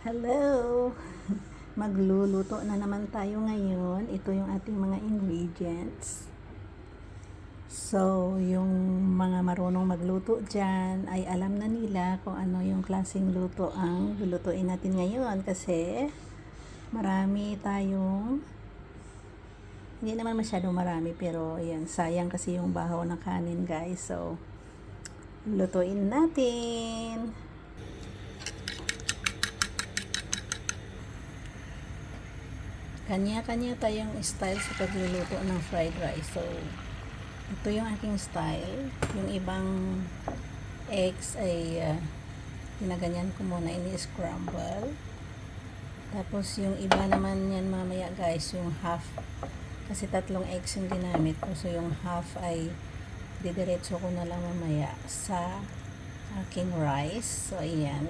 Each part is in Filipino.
Hello! Magluluto na naman tayo ngayon. Ito yung ating mga ingredients. So, yung mga marunong magluto dyan ay alam na nila kung ano yung klaseng luto ang lulutuin natin ngayon kasi marami tayong hindi naman masyado marami pero ayan, sayang kasi yung bahaw ng kanin guys. So, lutuin natin. Kanya-kanya tayong style sa pagluluto ng fried rice. So, ito yung aking style. Yung ibang eggs ay ginaganyan ko muna, ini-scramble. Tapos yung iba naman yan mamaya guys, yung half. Kasi 3 eggs yung ginamit ko. So, yung half ay didiretso ko na lang mamaya sa aking rice. So, ayan.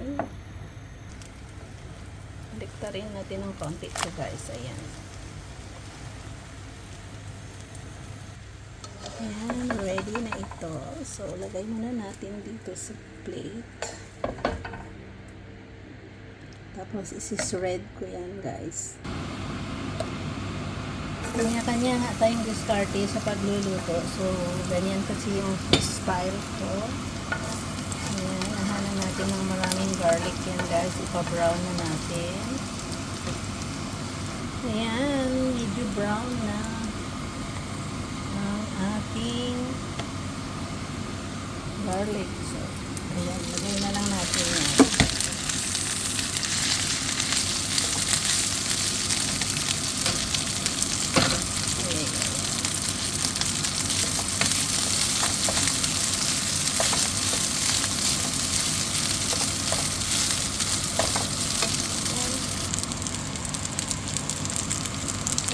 Baliktarin natin ng konti ito guys. Ayan. Ayan, ready na ito. So, lagay muna natin dito sa plate. Tapos, isi-shred ko yan guys. Kanya-kanya nga tayong diskarte sa pagluluto. So, ganyan kasi yung style ko. Ayan, nahanan natin ng maraming garlic yan guys. Ipa-brown na natin. Ayan, medyo brown na ang ating garlic. So, ayan, lagay na lang natin yan.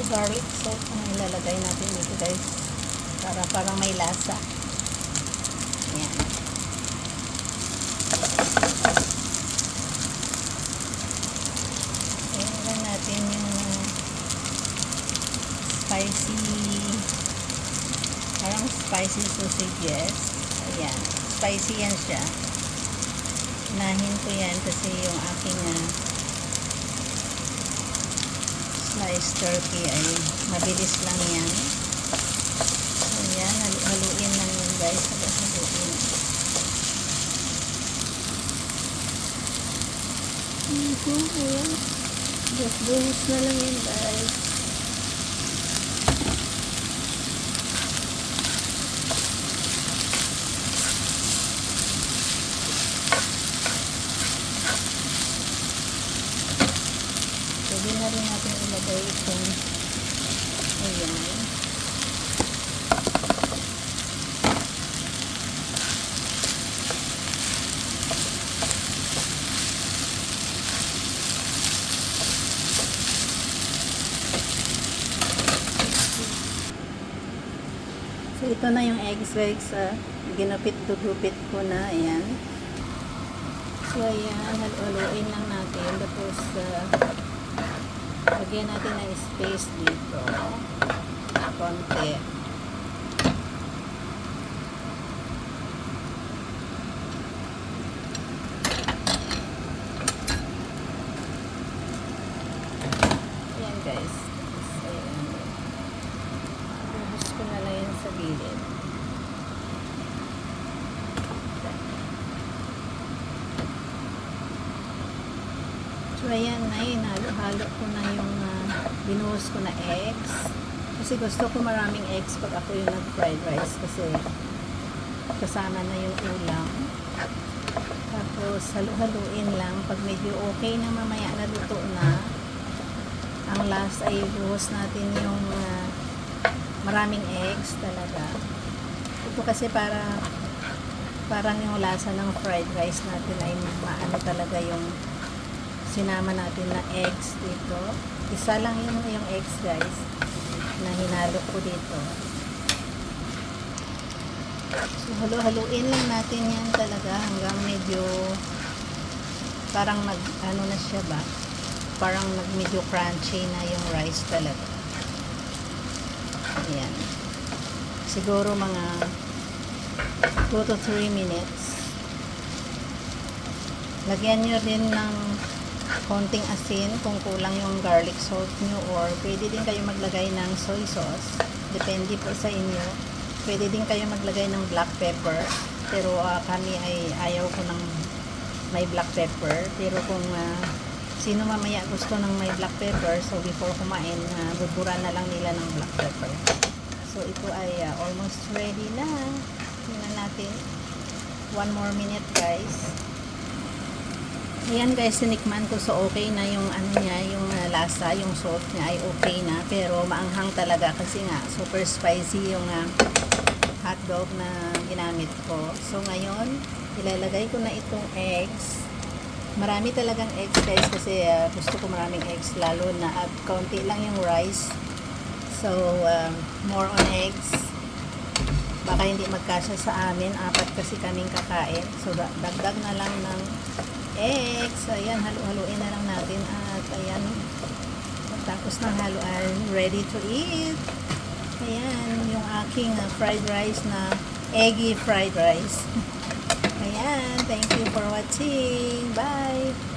Garlic salt ang ilalagay natin dito guys para parang may lasa. Ayan. Ayan natin yung spicy parang spicy sausages. Ayan. Spicy yan siya. Unahin ko yan kasi yung aking sliced turkey ay mabilis lang yan. So yan, haluin lang yun guys. Haluin. Ayan. Buhos na lang yun guys. Pwede na rin natin ilagay itong ayan. So ito na yung eggs guys. Ginupit-dugupit ko na. Ayan. So ayan, haluin lang natin. Tapos lagyan natin ng space dito. Konti. Ayan guys. Ayan. Buhos ko na lang yan sa gilid. So ayan na yun. Halo-halo ko na yung binuhos ko na eggs. Kasi gusto ko maraming eggs pag ako yung nag-fried rice kasi kasama na yung ulam. Tapos halu-haluin lang. Pag medyo okay na mamaya na luto na, ang last ay buhos natin yung maraming eggs talaga. Ito kasi parang yung lasa ng fried rice natin ay maano talaga yung sinama natin na eggs dito. Isa lang yung eggs guys na hinalo ko dito. So halu-haluin lang natin yan talaga hanggang medyo parang ano na siya ba? Parang medyo crunchy na yung rice talaga. Ayan. Siguro mga 2 to 3 minutes. Lagyan nyo rin ng konting asin kung kulang yung garlic salt nyo, or pwede din kayo maglagay ng soy sauce, depende po sa inyo. Pwede din kayo maglagay ng black pepper, pero kami ay ayaw ko ng may black pepper. Pero kung sino mamaya gusto ng may black pepper, so before kumain, buburan na lang nila ng black pepper. So ito ay almost ready na. Tingnan natin. 1 more minute, guys. Ayan guys, sinikman ko, so okay na yung ano niya, yung lasa, yung salt niya ay okay na, pero maanghang talaga kasi nga super spicy yung hotdog na ginamit ko. So ngayon, ilalagay ko na itong eggs. Marami talagang eggs guys kasi gusto ko maraming eggs, lalo na at kaunti lang yung rice. So more on eggs. Baka hindi magkasya sa amin, 4 kasi kaming kakain. So dagdag na lang ng eggs. Ayan, halu-haluin na lang natin. At ayan, tapos ng haluan, ready to eat. Ayan, yung aking fried rice na eggy fried rice. Ayan, thank you for watching. Bye!